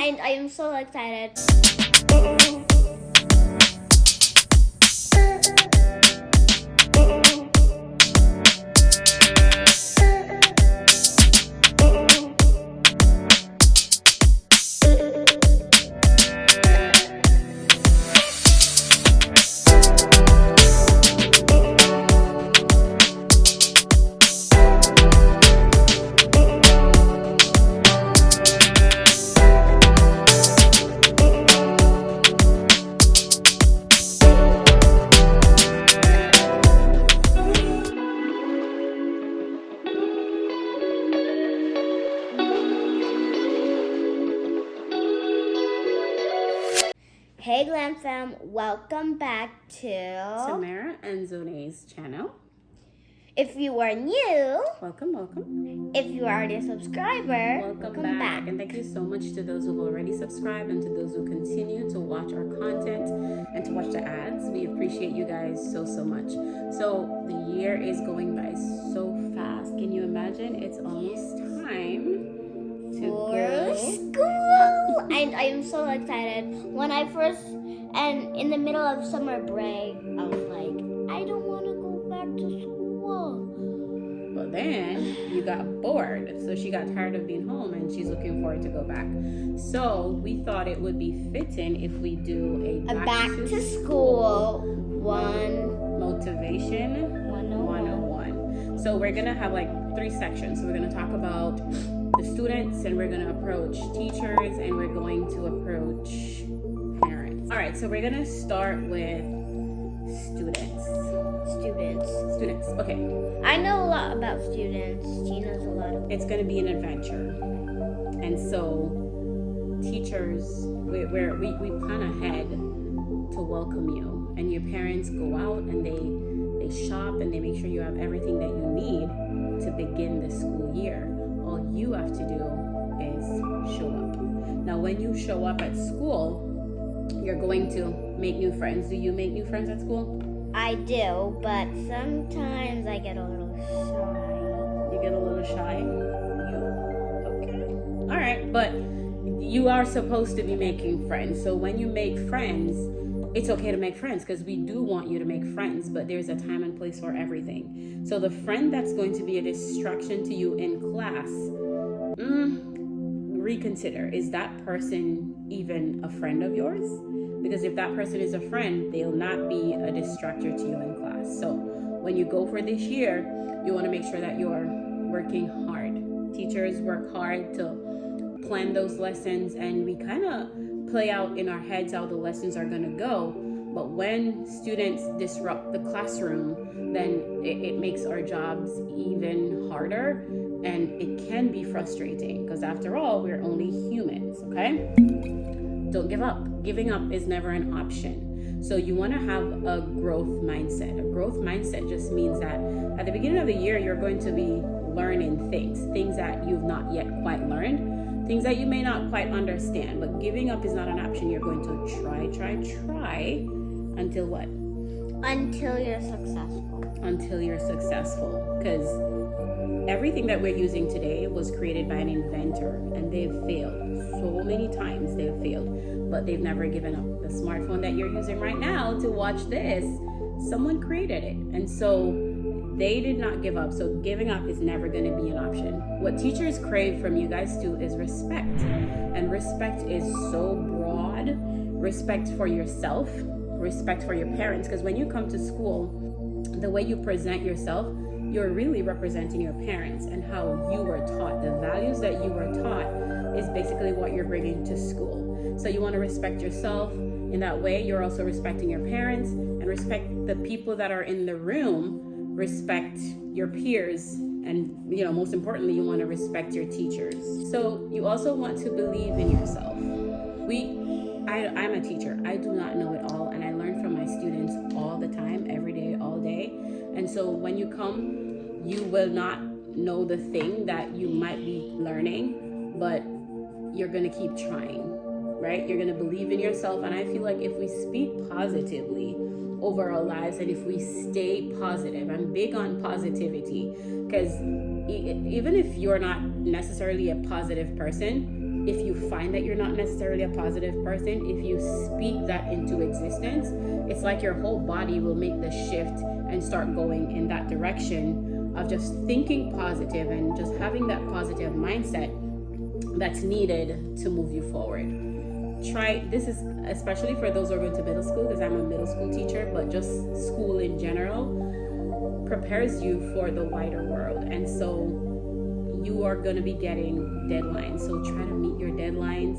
and I am so excited. Hey GlamFam, welcome back to Tamara and Zone's channel. If you are new, Welcome. if you are already a subscriber, Welcome back. And thank you so much to those who've already subscribed and to those who continue to watch our content and to watch the ads. We appreciate you guys so much. So the year is going by so fast. Can you imagine? It's almost time to for go school, and I am so excited. When I first, and in the middle of summer break, I was like, I don't want to go back to school. But then you got bored, so she got tired of being home and she's looking forward to go back. So we thought it would be fitting if we do a Back to school one motivation 101. So we're gonna have like 3 sections. So we're gonna talk about the students, and we're going to approach teachers, and we're going to approach parents. All right, so we're going to start with students. Okay. I know a lot about students. She knows a lot of. It's going to be an adventure. And so teachers, we plan ahead to welcome you, and your parents go out and they shop and they make sure you have everything that you need to begin the school year. All you have to do is show up. Now, when you show up at school, you're going to make new friends. Do you make new friends at school? I do, but sometimes I get a little shy. You get a little shy? Okay. All right, but you are supposed to be making friends. So when you make friends, it's okay to make friends, because we do want you to make friends, but there's a time and place for everything. So the friend that's going to be a distraction to you in class, reconsider. Is that person even a friend of yours? Because if that person is a friend, they'll not be a distractor to you in class. So when you go for this year, you want to make sure that you're working hard. Teachers work hard to plan those lessons, and we kind of play out in our heads how the lessons are going to go. But when students disrupt the classroom, then it makes our jobs even harder, and it can be frustrating, because after all, we're only humans. Okay, don't give up. Giving up is never an option. So you want to have a growth mindset. A growth mindset just means that at the beginning of the year, you're going to be learning things that you've not yet quite learned, things that you may not quite understand. But giving up is not an option. You're going to try until what? Until you're successful. Until you're successful. Because everything that we're using today was created by an inventor, and they've failed. So many times they've failed, but they've never given up. The smartphone that you're using right now to watch this, someone created it. And so they did not give up. So giving up is never going to be an option. What teachers crave from you guys too is respect. And respect is so broad. Respect for yourself, respect for your parents. Because when you come to school, the way you present yourself, you're really representing your parents and how you were taught. The values that you were taught is basically what you're bringing to school. So you want to respect yourself. In that way, you're also respecting your parents, and respect the people that are in the room. Respect your peers, and most importantly, you want to respect your teachers. So you also want to believe in yourself. I'm a teacher. I do not know it all, and I learn from my students all the time, every day, all day. And so when you come, you will not know the thing that you might be learning, but you're going to keep trying, right? You're going to believe in yourself. And I feel like if we speak positively over our lives, and if we stay positive, I'm big on positivity, because even if you're not necessarily a positive person, if you find that you're not necessarily a positive person, if you speak that into existence, it's like your whole body will make the shift and start going in that direction of just thinking positive and just having that positive mindset that's needed to move you forward. Try this is especially for those who are going to middle school, because I'm a middle school teacher, but just school in general prepares you for the wider world. And so you are going to be getting deadlines, so try to meet your deadlines.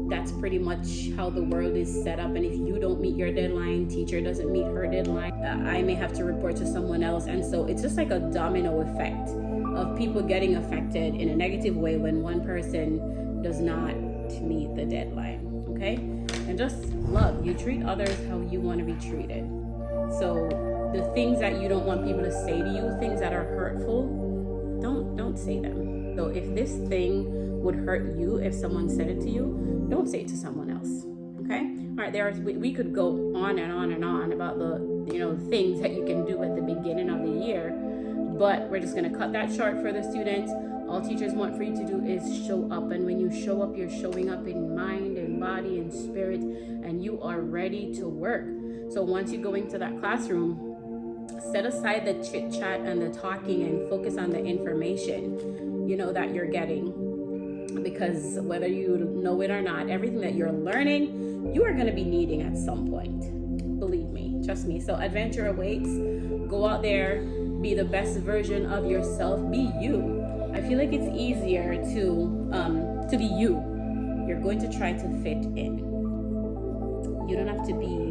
That's pretty much how the world is set up. And if you don't meet your deadline, teacher doesn't meet her deadline, I may have to report to someone else. And so it's just like a domino effect of people getting affected in a negative way when one person does not meet the deadline. Okay? And just love. You treat others how you want to be treated. So the things that you don't want people to say to you, things that are hurtful, don't say them. So if this thing would hurt you, if someone said it to you, don't say it to someone else. Okay? All right, we could go on and on and on about the things that you can do at the beginning of the year, but we're just going to cut that short for the students. All teachers want for you to do is show up, and when you show up, you're showing up in mind and body and spirit, and you are ready to work. So once you go into that classroom, set aside the chit chat and the talking and focus on the information that you're getting, because whether you know it or not, everything that you're learning, you are going to be needing at some point. Believe me, trust me. So adventure awaits. Go out there, be the best version of yourself, be you. I feel like it's easier to be you. You're going to try to fit in. You don't have to be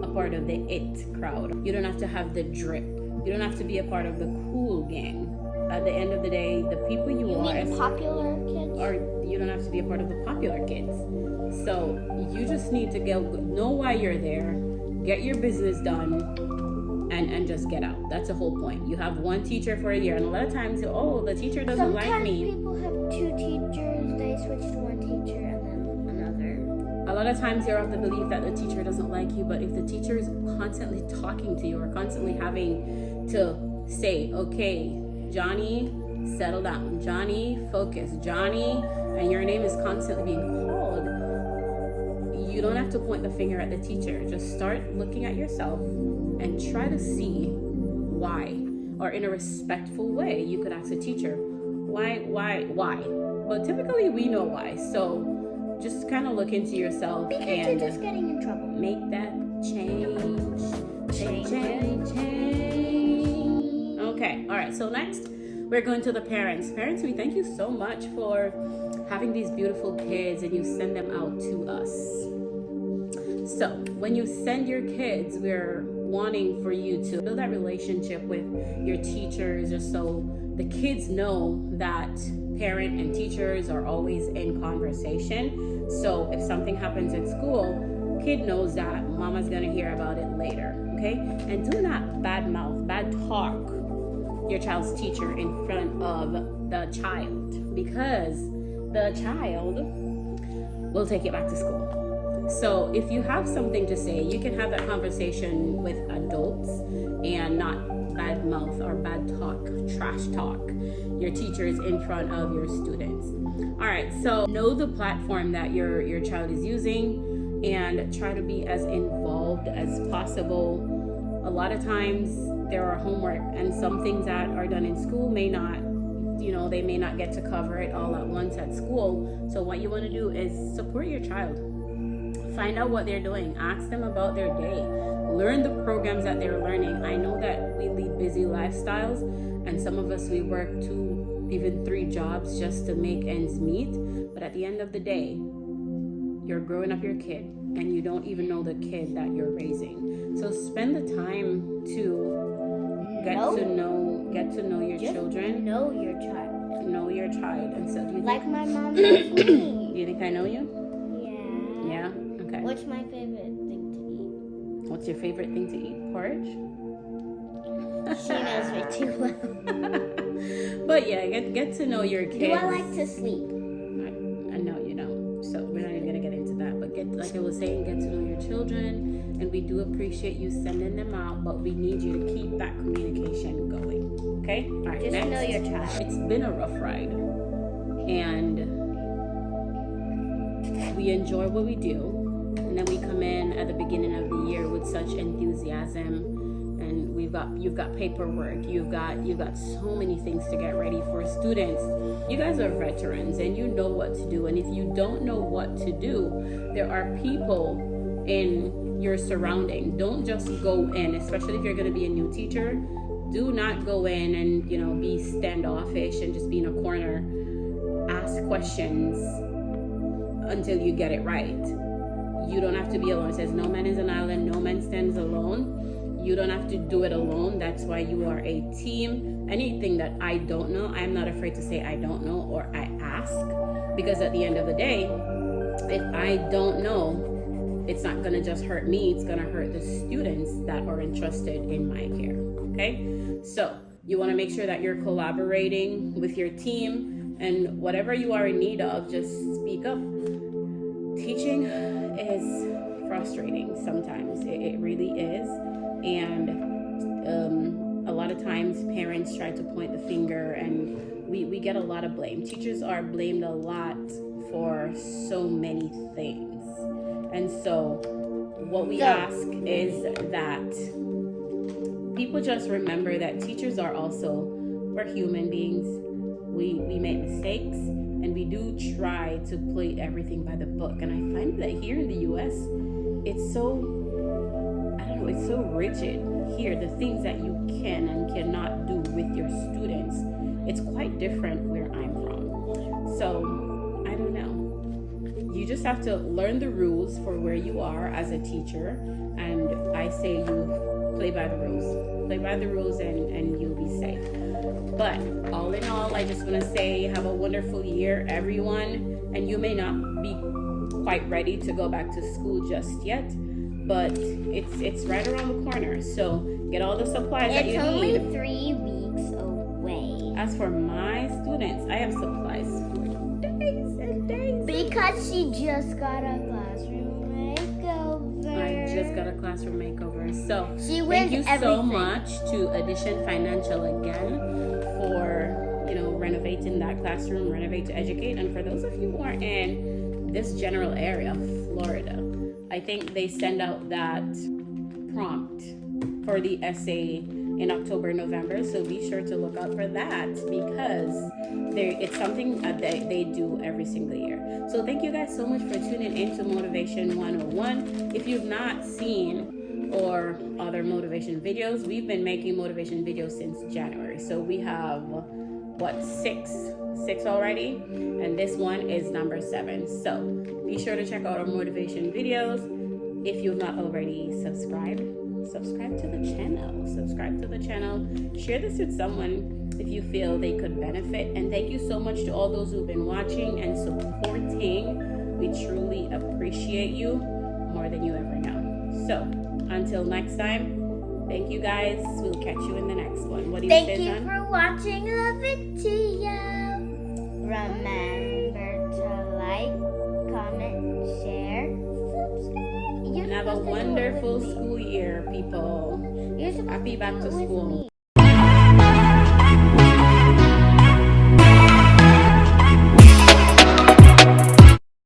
a part of the it crowd. You don't have to have the drip. You don't have to be a part of the cool gang. At the end of the day, the people you are mean popular kids? Or you don't have to be a part of the popular kids. So you just need to know why you're there, get your business done, and just get out. That's the whole point. You have one teacher for a year, and a lot of times, the teacher doesn't like me. Sometimes people have two teachers. They switch to one teacher and then another. A lot of times you're of the belief that the teacher doesn't like you, but if the teacher is constantly talking to you or constantly having to say, okay, Johnny, settle down. Johnny, focus. Johnny, and your name is constantly being called, you don't have to point the finger at the teacher. Just start looking at yourself and try to see why. Or in a respectful way, you could ask a teacher, why? But typically we know why. So just kind of look into yourself because and you're just getting in trouble. Make that change. Change. Okay, all right, so next we're going to the parents. Parents, we thank you so much for having these beautiful kids and you send them out to us. So when you send your kids, we're wanting for you to build that relationship with your teachers, just so the kids know that parent and teachers are always in conversation. So if something happens at school, kid knows that mama's gonna hear about it later, okay? And do not bad talk your child's teacher in front of the child, because the child will take it back to school. So if you have something to say, you can have that conversation with adults and not bad mouth or bad talk, trash talk your teachers in front of your students. All right, so know the platform that your child is using and try to be as involved as possible. A lot of times there are homework and some things that are done in school may not, they may not get to cover it all at once at school. So what you want to do is support your child. Find out what they're doing. Ask them about their day. Learn the programs that they're learning. I know that we lead busy lifestyles, and some of us, we work 2, even 3 jobs just to make ends meet. But at the end of the day, you're growing up your kid, and you don't even know the kid that you're raising. So spend the time to get to know your children. Know your child. Know your child. And so do you like my mom knows me. Do you think I know you? Yeah. Yeah? Okay. What's my favorite thing to eat? What's your favorite thing to eat? Porridge? She knows me too well. But yeah, get to know your kids. Do I like to sleep? I know you don't. So we're not even gonna get into that. But like I was saying, get to know your children. And we do appreciate you sending them out, but we need you to keep that communication going. Okay? All right, just next. know your child. It's been a rough ride. And we enjoy what we do, and then we come in at the beginning of the year with such enthusiasm, and you've got paperwork, you've got so many things to get ready for students. You guys are veterans and you know what to do, and if you don't know what to do, there are people in your surrounding. Don't just go in, especially if you're going to be a new teacher. Do not go in and be standoffish and just be in a corner. Ask questions until you get it right. You don't have to be alone. It says no man is an island, no man stands alone. You don't have to do it alone. That's why you are a team. Anything that I don't know, I'm not afraid to say I don't know, or I ask, because at the end of the day, if I don't know, it's not gonna just hurt me, it's gonna hurt the students that are entrusted in my care. Okay, so you want to make sure that you're collaborating with your team, and whatever you are in need of, just speak up. Teaching is frustrating sometimes. It really is. And a lot of times parents try to point the finger, and we get a lot of blame. Teachers are blamed a lot for so many things. And so what we ask is that people just remember that teachers are also, we're human beings. We make mistakes, and we do try to play everything by the book. And I find that here in the US, it's so, I don't know, it's so rigid here. The things that you can and cannot do with your students, it's quite different where I'm from. So, I don't know. You just have to learn the rules for where you are as a teacher. And I say you play by the rules. Play by the rules and you'll be safe. But all in all, I just want to say have a wonderful year, everyone. And you may not be quite ready to go back to school just yet, but it's right around the corner. So get all the supplies that you need. It's only 3 weeks away. As for my students, I have supplies for days and days. Because she just got a classroom makeover. I just got a classroom makeover. So She thank you wins so everything. much to Addition Financial again for renovating that classroom, Renovate to Educate. And for those of you who are in this general area, Florida, I think they send out that prompt for the essay in October, November. So be sure to look out for that, because it's something that they do every single year. So thank you guys so much for tuning into Motivation 101. If you've not seen or other motivation videos, we've been making motivation videos since January. So we have six already, and this one is number 7. So be sure to check out our motivation videos. If you've not already subscribe to the channel. Share this with someone if you feel they could benefit. And thank you so much to all those who've been watching and supporting. We truly appreciate you more than you ever know. So until next time, thank you guys. We'll catch you in the next one. What do you say, Thank you John? for watching the video. Remember to like, comment, share, subscribe. And have a wonderful school year, people. You're supposed Happy to back do to it with school. me.